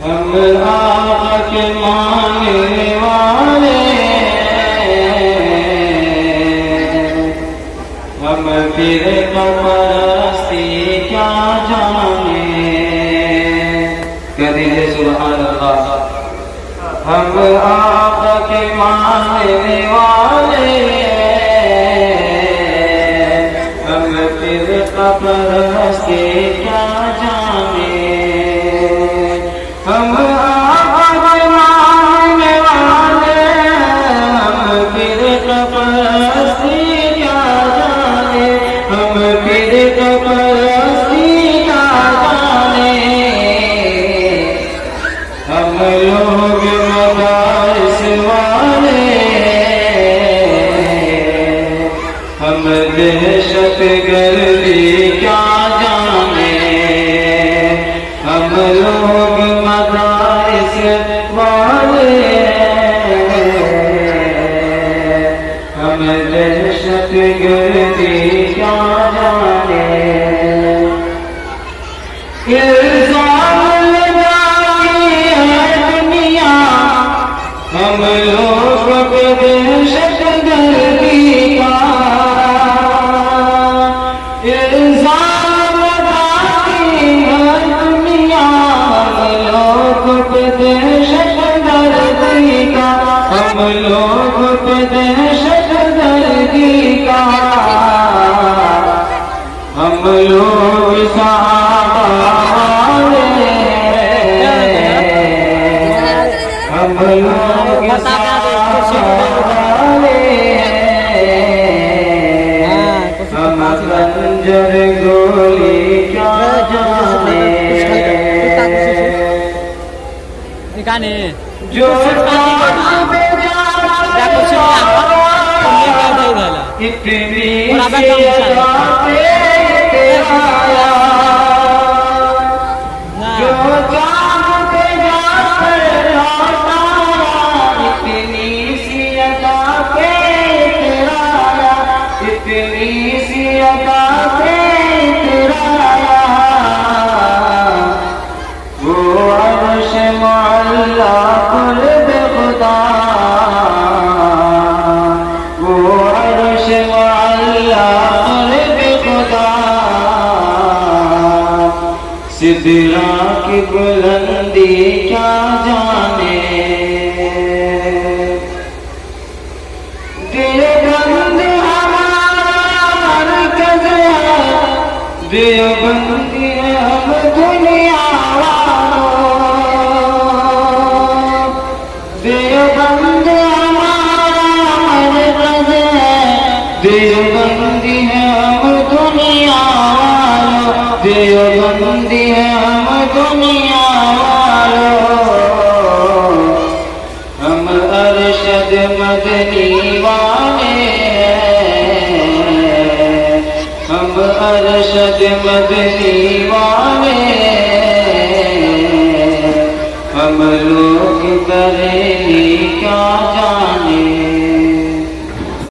हम आका के मानने वाले, हम फिर परस्ती क्या जाने। कह दीजिए सुभान अल्लाह। हम आका के मानने वाले, हम फिर परस्ती क्या जाने। हम आका के मानने वाले, हम फिर परस्ती क्या जाने। हम फिर परस्ती क्या जाने। हम लोग मदारिस वाले, हम दहशत गर्दी क्या जाने। हम लोग मदारिस वाले, हम दहशत गर्दी क्या जाने। इल्जाम लगाई है दुनिया, हम लोग को दहशत गर्दी का। इल्जाम लगाई है दुनिया, हम लोग को दहशत गर्दी का। हम लोग को दहशत गर्दी का। हम लोग सहाबा वाले, हम लोग सहाबा वाले, हम खंजर गोली क्या जाने। जो इतनी सिदरा की बुलंदी क्या जाने। देवबंद हमारा मरकज है, देवबंद है हम दुनिया वालों। देवबंद हमारा मरकज है, देवबंद है हम दुनिया वालों। देवबंदी है हम दुनिया वालों। हम अरशद मदनी वाले, हम अरशद मदनी